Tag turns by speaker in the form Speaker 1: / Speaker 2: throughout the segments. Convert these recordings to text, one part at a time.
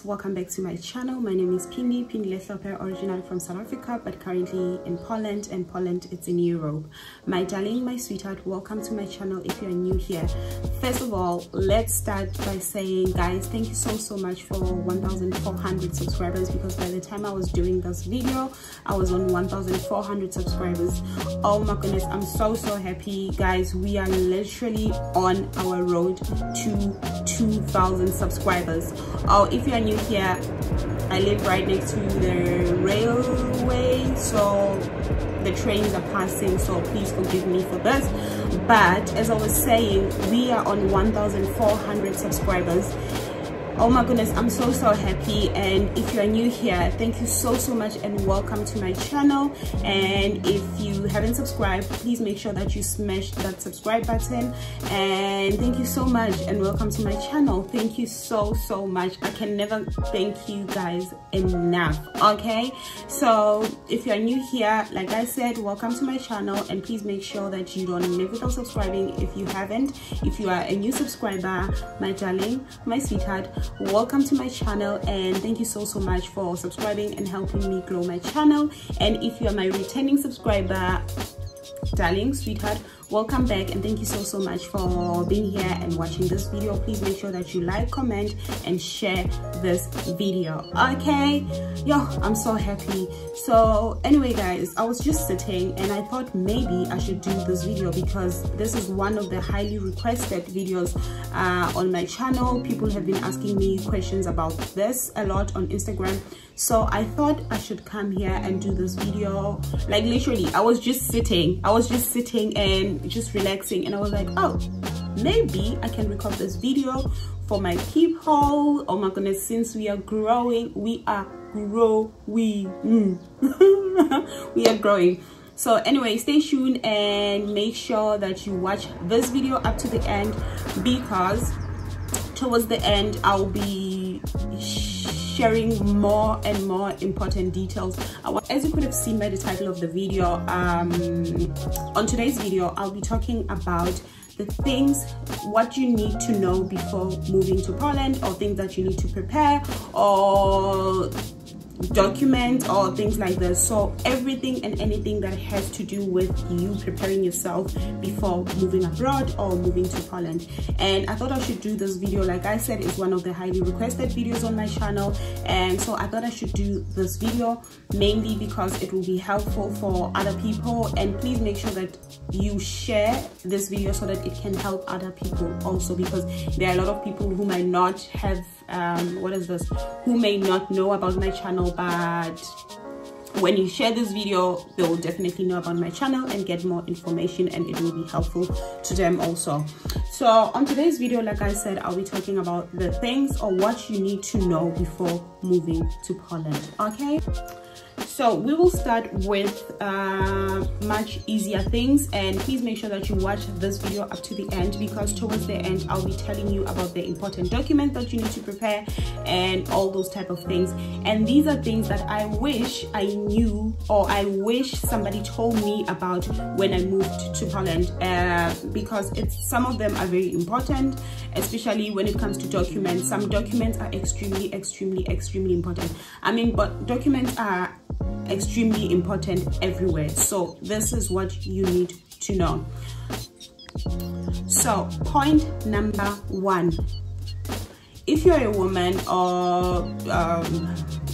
Speaker 1: welcome back to my channel. My name is Pindi Leslope, originally from South Africa but currently in Poland, and Poland it's in Europe. My darling, my sweetheart, welcome to my channel. If you're new here, first of all, let's start by saying, guys, thank you so much for 1,400 subscribers, because by the time I was doing this video I was on 1,400 subscribers. Oh my goodness, I'm so happy, guys. We are literally on our road to 2,000 subscribers. Oh, if you are new here, I live right next to the railway, so the trains are passing, so please forgive me for this. But as I was saying, we are on 1,400 subscribers. Oh my goodness, I'm so happy. And if you are new here, thank you so much and welcome to my channel. And if you haven't subscribed, please make sure that you smash that subscribe button. And thank you so much and welcome to my channel. Thank you so much. I can never thank you guys enough. Okay, so if you are new here, like I said, welcome to my channel, and please make sure that you don't leave without subscribing if you haven't. If you are a new subscriber, my darling, my sweetheart, welcome to my channel, and thank you so much for subscribing and helping me grow my channel. And if you are my returning subscriber, darling, sweetheart, welcome back, and thank you so much for being here and watching this video. Please make sure that you like, comment and share this video. Okay, yo, I'm so happy. So anyway, guys, I was just sitting and I thought maybe I should do this video because this is one of the highly requested videos on my channel. People have been asking me questions about this a lot on Instagram, so I thought I should come here and do this video. Like literally, I was just sitting and just relaxing, and I was like, oh, maybe I can record this video for my people. Oh my goodness, since we are growing, we are growing. So anyway, stay tuned and make sure that you watch this video up to the end, because towards the end I'll be sharing more and more important details. As you could have seen by the title of the video, on today's video I'll be talking about the things, what you need to know before moving to Poland, or things that you need to prepare or document or things like this. So everything and anything that has to do with you preparing yourself before moving abroad or moving to Poland. And I thought I should do this video. Like I said, it's one of the highly requested videos on my channel, and so I thought I should do this video mainly because it will be helpful for other people. And please make sure that you share this video so that it can help other people also, because there are a lot of people who might not have who may not know about my channel, but when you share this video, they will definitely know about my channel and get more information, and it will be helpful to them also. So on today's video, like I said, I'll be talking about the things or what you need to know before moving to Poland. Okay, so we will start with much easier things, and please make sure that you watch this video up to the end, because towards the end I'll be telling you about the important documents that you need to prepare and all those type of things. And these are things that I wish I knew, or I wish somebody told me about when I moved to Poland, because some of them are very important, especially when it comes to documents. Some documents are extremely important. I mean, but documents are extremely important everywhere, so this is what you need to know. So point number one, if you're a woman, or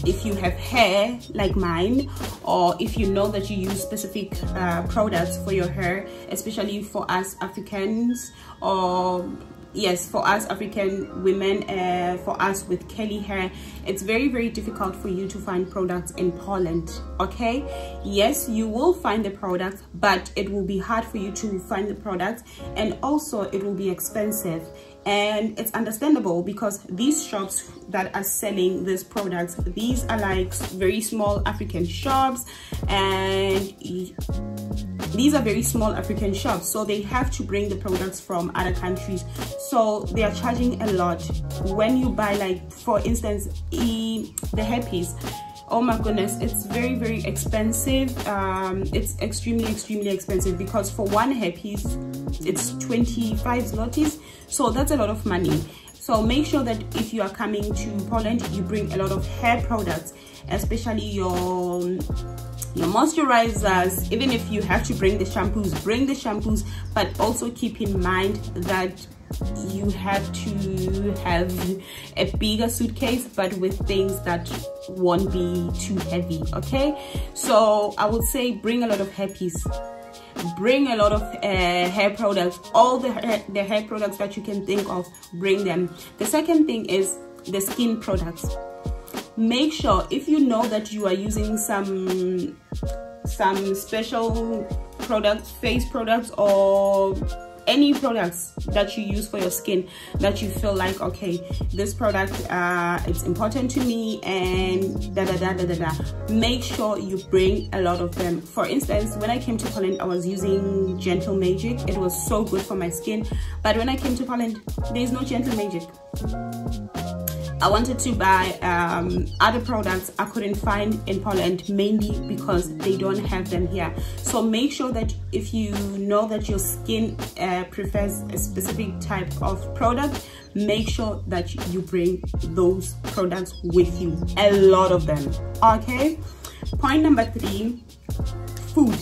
Speaker 1: if you have hair like mine, or if you know that you use specific products for your hair, especially for us Africans, or yes, for us African women, for us with curly hair, it's very difficult for you to find products in Poland. Okay, yes, you will find the products, but it will be hard for you to find the products, and also it will be expensive. And it's understandable, because these shops that are selling these products, these are like very small African shops, and these are very small African shops, so they have to bring the products from other countries, so they are charging a lot. When you buy, like for instance, the hairpiece, oh my goodness, it's very expensive. It's extremely expensive, because for one hairpiece it's 25 zlotys, so that's a lot of money. So make sure that if you are coming to Poland, you bring a lot of hair products, especially your moisturizers. Even if you have to bring the shampoos, but also keep in mind that you have to have a bigger suitcase, but with things that won't be too heavy. Okay, so I would say bring a lot of hairpiece, bring a lot of hair products, all the hair products that you can think of, bring them. The second thing is the skin products. Make sure, if you know that you are using some special products, face products, or any products that you use for your skin, that you feel like, okay, this product it's important to me, and make sure you bring a lot of them. For instance, when I came to Poland, I was using Gentle Magic. It was so good for my skin, but when I came to Poland, there's no Gentle Magic. I wanted to buy other products I couldn't find in Poland, mainly because they don't have them here. So make sure that if you know that your skin prefers a specific type of product, make sure that you bring those products with you, a lot of them. Okay, point number 3, food.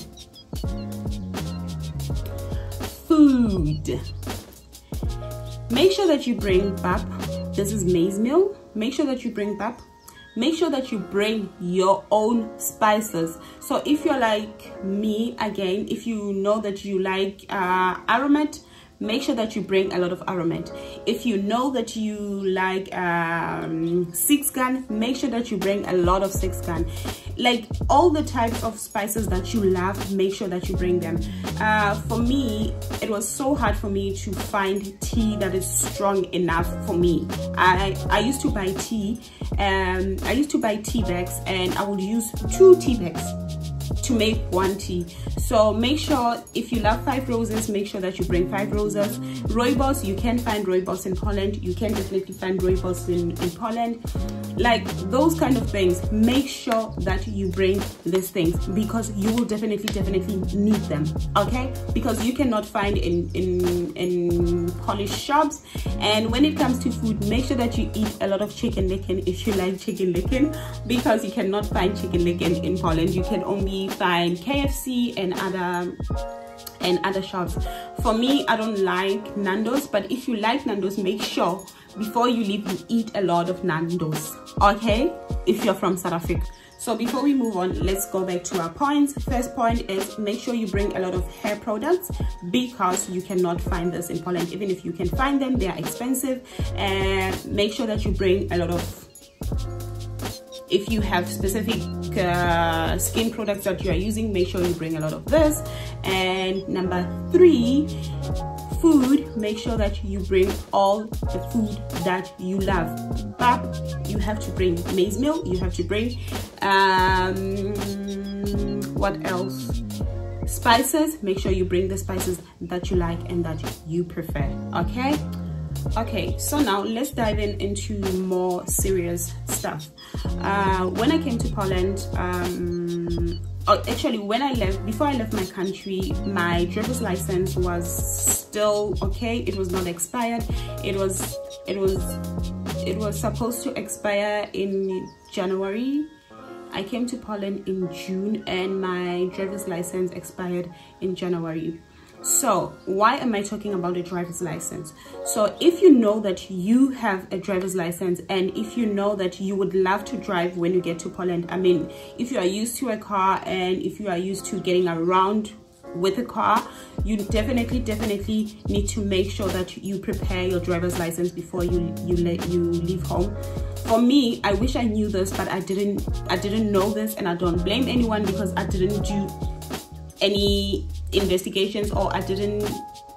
Speaker 1: Make sure that you bring BAP. This is maize meal. Make sure that you bring BAP. Make sure that you bring your own spices. So if you're like me, again, if you know that you like aromat, make sure that you bring a lot of aromat. If you know that you like 6-gun, make sure that you bring a lot of 6-gun. Like all the types of spices that you love, make sure that you bring them. For me, it was so hard for me to find tea that is strong enough for me. I used to buy tea, I used to buy tea bags, and I would use 2 tea bags to make 1 tea. So make sure, if you love 5 roses, make sure that you bring 5 roses. Rooibos, you can find rooibos in Poland. You can definitely find rooibos in Poland. Like those kind of things, make sure that you bring these things, because you will definitely need them. Okay, because you cannot find in Polish shops. And when it comes to food, make sure that you eat a lot of chicken licken if you like chicken licken, because you cannot find chicken licken in Poland. You can only find KFC and other shops. For me, I don't like Nando's, but if you like Nando's, make sure before you leave you eat a lot of Nando's, okay, if you're from South Africa. So before we move on, let's go back to our points. First point is make sure you bring a lot of hair products, because you cannot find this in Poland. Even if you can find them, they are expensive. And make sure that you bring a lot of, if you have specific skin products that you are using, make sure you bring a lot of this. And number 3, food. Make sure that you bring all the food that you love. BAP, you have to bring maize meal. You have to bring what else? Spices. Make sure you bring the spices that you like and that you prefer. Okay, so now let's dive into more serious stuff. When I came to Poland, actually when I left, before I left my country, my driver's license was still okay. It was not expired. It was supposed to expire in January. I came to Poland in June, and my driver's license expired in January. So why am I talking about a driver's license? So if you know that you have a driver's license, and if you know that you would love to drive when you get to Poland, I mean, if you are used to a car and if you are used to getting around with a car, you definitely need to make sure that you prepare your driver's license before you leave home. For me, I wish I knew this, but I didn't know this, and I don't blame anyone, because I didn't do any investigations, or I didn't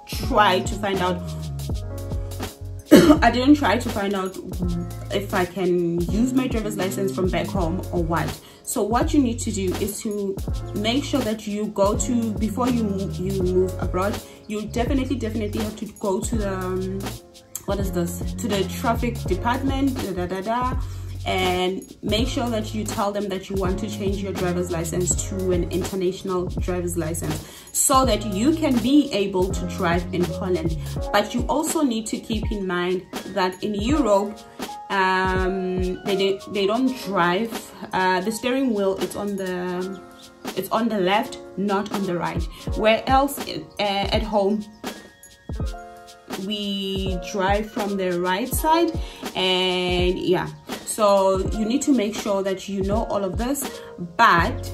Speaker 1: try to find out if I can use my driver's license from back home or what. So what you need to do is to make sure that you go to, before you move abroad, you definitely have to go to the to the traffic department, and make sure that you tell them that you want to change your driver's license to an international driver's license so that you can be able to drive in Poland. But you also need to keep in mind that in Europe, they don't drive. The steering wheel, it's on the left, not on the right. Where else at home we drive from the right side, and yeah, so you need to make sure that you know all of this, but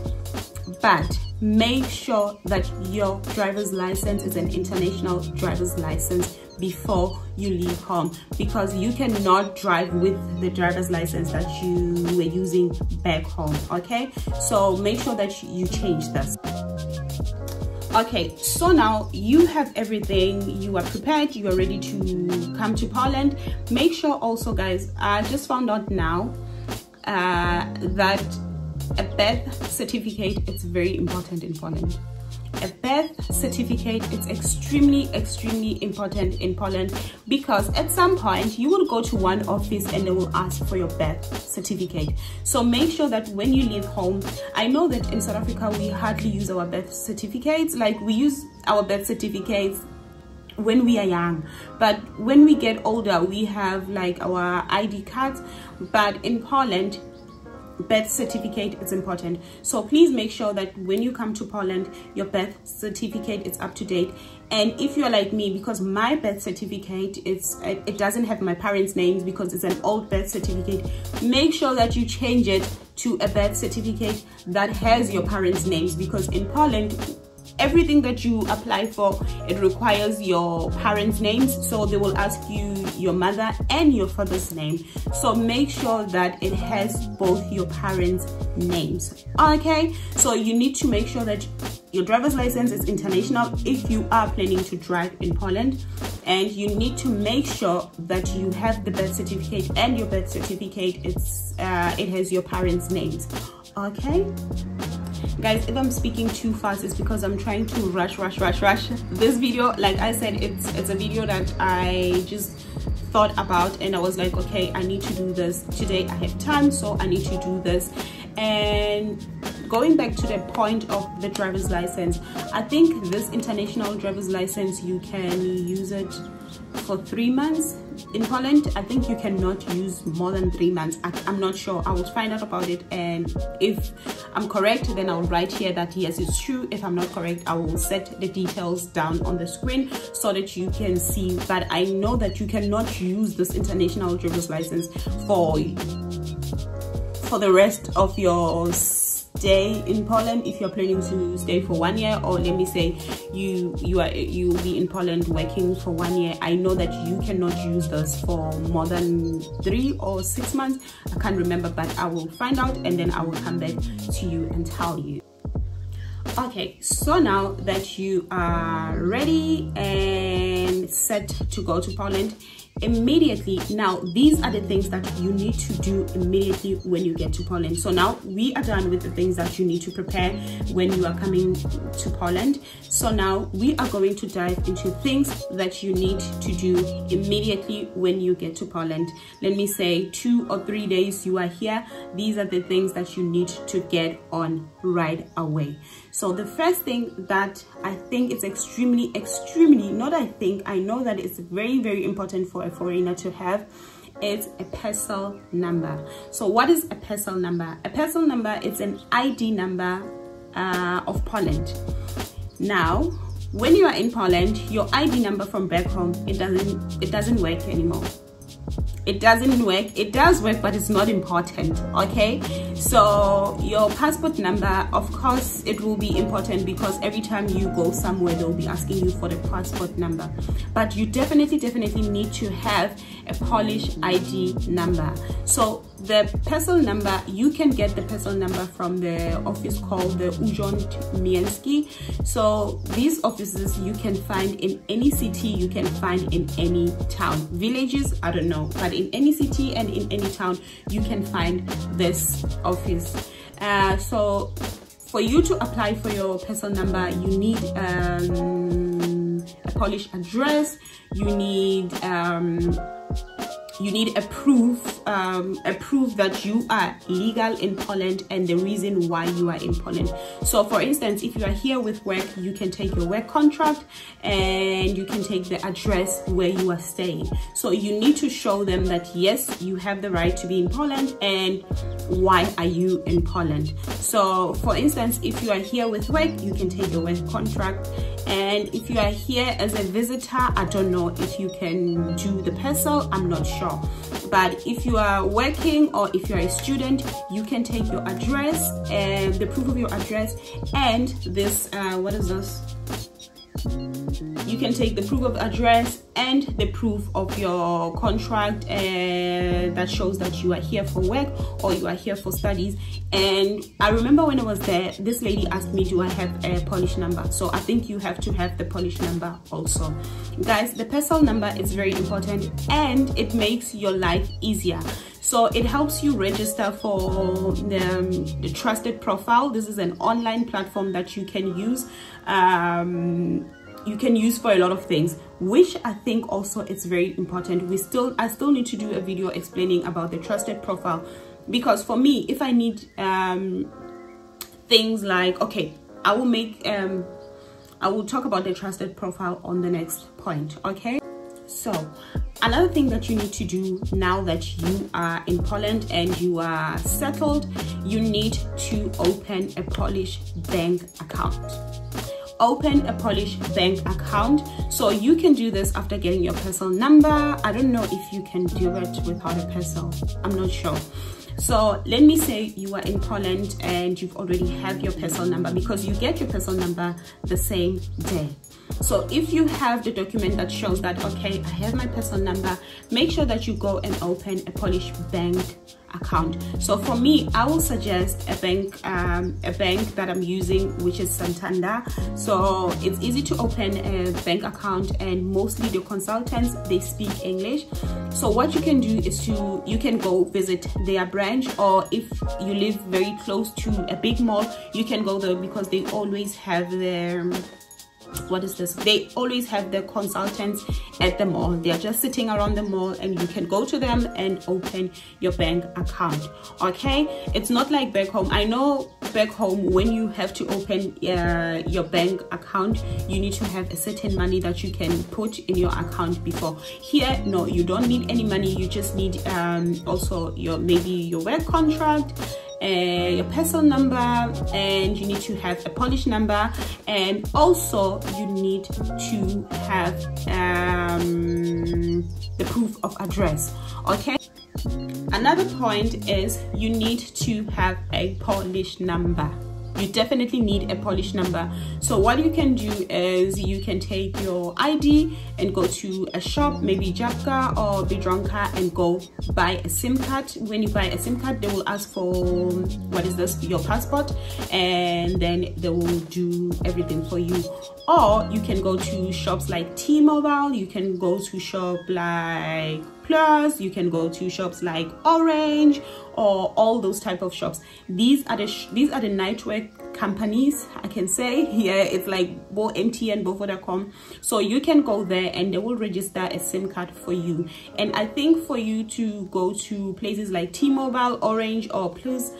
Speaker 1: make sure that your driver's license is an international driver's license before you leave home, because you cannot drive with the driver's license that you were using back home. Okay, so make sure that you change this. Okay, so now you have everything, you are prepared, you are ready to come to Poland. Make sure also, guys, I just found out now that a birth certificate is very important in Poland. A birth certificate is extremely important in Poland, because at some point you will go to one office and they will ask for your birth certificate. So make sure that when you leave home, I know that in South Africa we hardly use our birth certificates. Like, we use our birth certificates when we are young, but when we get older we have like our ID cards. But in Poland, birth certificate is important. So please make sure that when you come to Poland, your birth certificate is up to date. And if you're like me, because my birth certificate, it doesn't have my parents' names because it's an old birth certificate, make sure that you change it to a birth certificate that has your parents' names, because in Poland everything that you apply for, it requires your parents' names. So they will ask you your mother and your father's name. So make sure that it has both your parents' names. Okay, so you need to make sure that your driver's license is international if you are planning to drive in Poland, and you need to make sure that you have the birth certificate, and your birth certificate, it has your parents' names. Okay, guys, if I'm speaking too fast, it's because I'm trying to rush this video. Like I said, it's a video that I just thought about, and I was like, okay, I need to do this today. I have time, so I need to do this. And going back to the point of the driver's license, I think this international driver's license, you can use it for 3 months. In Poland, I think you cannot use more than 3 months. I'm not sure. I will find out about it, and if I'm correct, then I'll write here that yes, it's true. If I'm not correct, I will set the details down on the screen so that you can see. But I know that you cannot use this international driver's license for the rest of your stay in Poland. If you're planning to stay for 1 year, or let me say you'll be in Poland working for 1 year, I know that you cannot use this for more than 3 or 6 months. I can't remember, but I will find out and then I will come back to you and tell you. Okay, so now that you are ready and set to go to Poland, immediately, now these are the things that you need to do immediately when you get to Poland. So now we are done with the things that you need to prepare when you are coming to Poland. So now we are going to dive into things that you need to do immediately when you get to Poland. Let me say 2 or 3 days you are here. These are the things that you need to get on right away. So the first thing that I think is extremely, I know that it's very important for a foreigner to have is a parcel number. So what is a parcel number? A parcel number is an ID number of Poland. Now, when you are in Poland, your ID number from back home, it doesn't work anymore. It doesn't work. It does work, but it's not important. Okay, so your passport number, of course it will be important, because every time you go somewhere they'll be asking you for the passport number. But you definitely need to have a Polish ID number. So the parcel number, you can get the parcel number from the office called the Urząd Miejski. So these offices you can find in any city, you can find in any town. Villages, I don't know, but in any city and in any town you can find this office. So for you to apply for your parcel number, you need a Polish address, you need you need a proof that you are legal in Poland and the reason why you are in Poland. So for instance, if you are here with work, you can take your work contract and you can take the address where you are staying. So you need to show them that yes, you have the right to be in Poland and why are you in Poland. So for instance, if you are here with work, you can take your work contract. And if you are here as a visitor, I don't know if you can do the PESEL, I'm not sure. But if you are working or if you're a student, you can take your address and the proof of your address and this, what is this? You can take the proof of address and the proof of your contract that shows that you are here for work or you are here for studies. And I remember when I was there, this lady asked me, do I have a Polish number? So I think you have to have the Polish number also. Guys, the PESEL number is very important and it makes your life easier. So it helps you register for the trusted profile. This is an online platform that you can use. You can use for a lot of things, which I think also it's very important. I still need to do a video explaining about the trusted profile, because for me, if I need things like, okay, I will talk about the trusted profile on the next point. Okay, so another thing that you need to do now that you are in Poland and you are settled, you need to open a Polish bank account. Open a Polish bank account. So you can do this after getting your PESEL number. I don't know if you can do it without a PESEL, I'm not sure. So let me say you are in Poland and you've already have your PESEL number, because you get your PESEL number the same day. So if you have the document that shows that, okay, I have my PESEL number, make sure that you go and open a Polish bank account. So for me, I will suggest a bank that I'm using, which is Santander. So it's easy to open a bank account and mostly the consultants, they speak English. So what you can do is you can go visit their branch, or if you live very close to a big mall, you can go there, because they always have their they always have the consultants at the mall. They are just sitting around the mall and you can go to them and open your bank account. Okay, it's not like back home. I know back home, when you have to open your bank account, you need to have a certain money that you can put in your account before. Here, no, you don't need any money. You just need also maybe your work contract, your PESEL number, and you need to have a Polish number, and also you need to have the proof of address. Okay, another point is you need to have a Polish number. You definitely need a Polish number. So what you can do is you can take your ID and go to a shop, maybe Jabka or Biedronka, and go buy a SIM card. When you buy a SIM card, they will ask for, what is this, your passport, and then they will do everything for you. Or you can go to shops like T-Mobile, you can go to shop like Plus, you can go to shops like Orange, or all those type of shops. These are the network companies, I can say. Here it's like both MTN, both Vodacom. So you can go there and they will register a SIM card for you. And I think for you to go to places like T-Mobile, Orange, or Plus,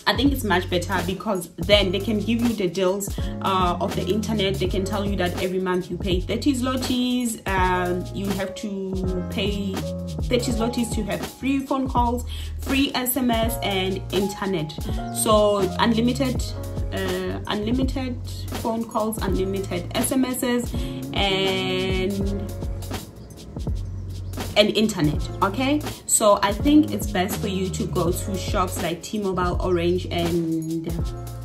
Speaker 1: I think it's much better, because then they can give you the deals of the internet. They can tell you that every month you pay 30 zlotys. You have to pay 30 zlotys to have free phone calls, free SMS, and internet. So unlimited phone calls, unlimited SMSs, and internet. Okay, so I think it's best for you to go to shops like T-Mobile, Orange, and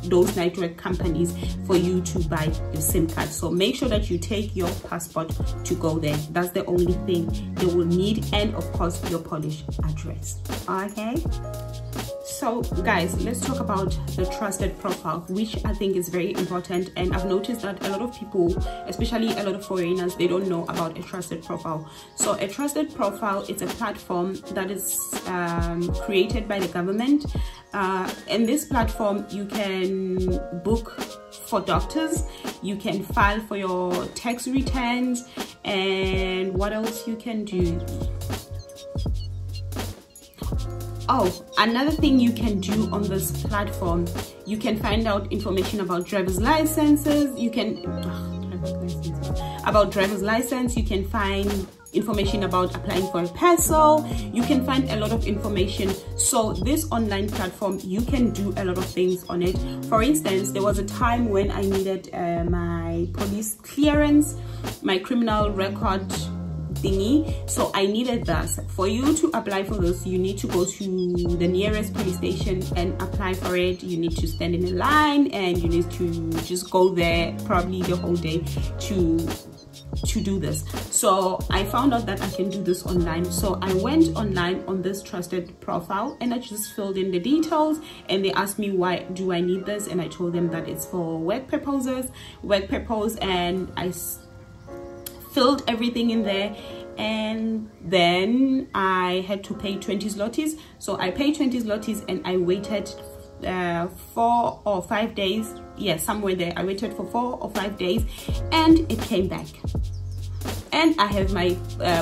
Speaker 1: those network companies for you to buy your SIM card. So make sure that you take your passport to go there. That's the only thing they will need, and of course your Polish address. Okay, So guys, let's talk about the trusted profile, which I think is very important. And I've noticed that a lot of people, especially a lot of foreigners, they don't know about a trusted profile. So a trusted profile is a platform that is created by the government. In this platform, you can book for doctors, you can file for your tax returns, and what else you can do? Oh, another thing you can do on this platform, you can find out information about driver's licenses. You can about driver's license, you can find information about applying for a parcel, you can find a lot of information. So this online platform, you can do a lot of things on it. For instance, there was a time when I needed my police clearance, my criminal record thingy, so I needed that. For you to apply for this, you need to go to the nearest police station and apply for it. You need to stand in a line and you need to just go there probably the whole day to do this. So I found out that I can do this online, so I went online on this trusted profile and I just filled in the details, and they asked me why do I need this, and I told them that it's for work purpose, and I filled everything in there. And then I had to pay 20 zlotys. So I paid 20 zlotys and I waited 4 or 5 days, somewhere there. I waited for 4 or 5 days and it came back, and I have my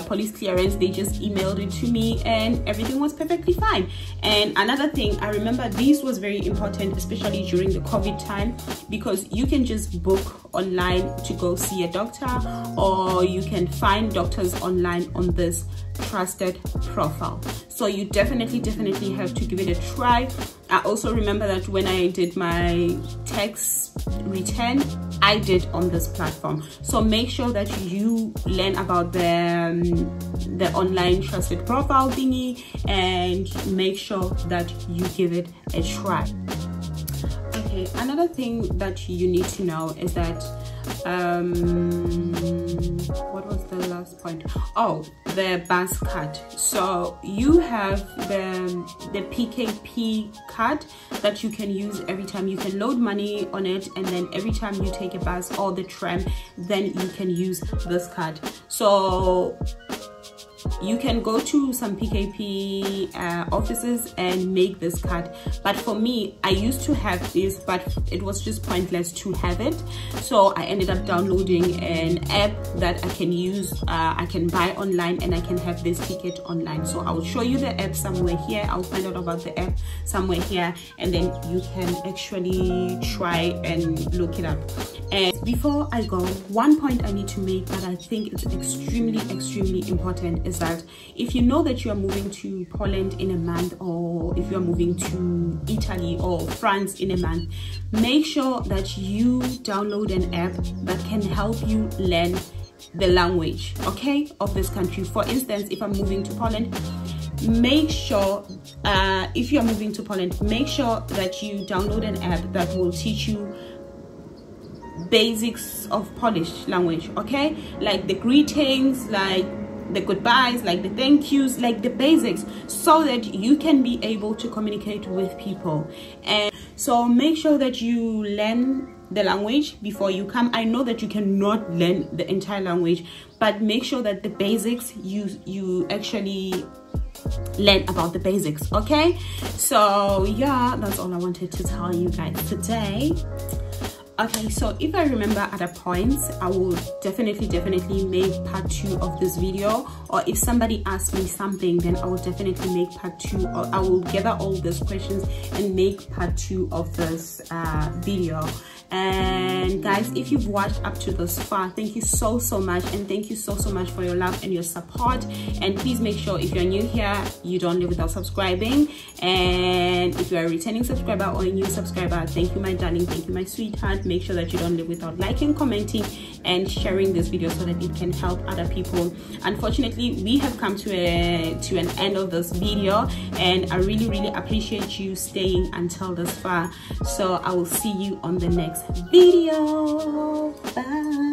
Speaker 1: police clearance. They just emailed it to me and everything was perfectly fine. And another thing, I remember this was very important, especially during the COVID time, because you can just book online to go see a doctor, or you can find doctors online on this trusted profile. So you definitely have to give it a try. I also remember that when I did my tax return, I did on this platform. So make sure that you learn about the online trusted profile thingy, and make sure that you give it a try. Okay, another thing that you need to know is that what was the last point? Oh, the bus card. So you have the PKP card that you can use every time. You can load money on it, and then every time you take a bus or the tram, then you can use this card. So you can go to some PKP offices and make this card, but for me, I used to have this, but it was just pointless to have it. So I ended up downloading an app that I can use. I can buy online and I can have this ticket online. So I will show you the app somewhere here. I'll find out about the app somewhere here, and then you can actually try and look it up. And before I go, one point I need to make that I think is extremely important is that if you know that you are moving to Poland in a month, or if you are moving to Italy or France in a month, make sure that you download an app that can help you learn the language, okay, of this country. For instance, if I'm moving to Poland, make sure if you are moving to Poland, make sure that you download an app that will teach you basics of Polish language, okay, like the greetings, like the goodbyes, like the thank yous, like the basics, so that you can be able to communicate with people. And so make sure that you learn the language before you come. I know that you cannot learn the entire language, but make sure that the basics you actually learn about the basics, okay? So yeah, that's all I wanted to tell you guys today. Okay, so if I remember other points, I will definitely make part 2 of this video, or if somebody asks me something, then I will definitely make part 2, or I will gather all these questions and make part 2 of this video. And guys, if you've watched up to this far, thank you so much, and thank you so much for your love and your support. And please make sure, if you're new here, you don't leave without subscribing. And if you're a returning subscriber or a new subscriber, thank you my darling, thank you my sweetheart. Make sure that you don't leave without liking, commenting, and sharing this video so that it can help other people. Unfortunately, we have come to an end of this video, and I really appreciate you staying until this far. So I will see you on the next video. Bye.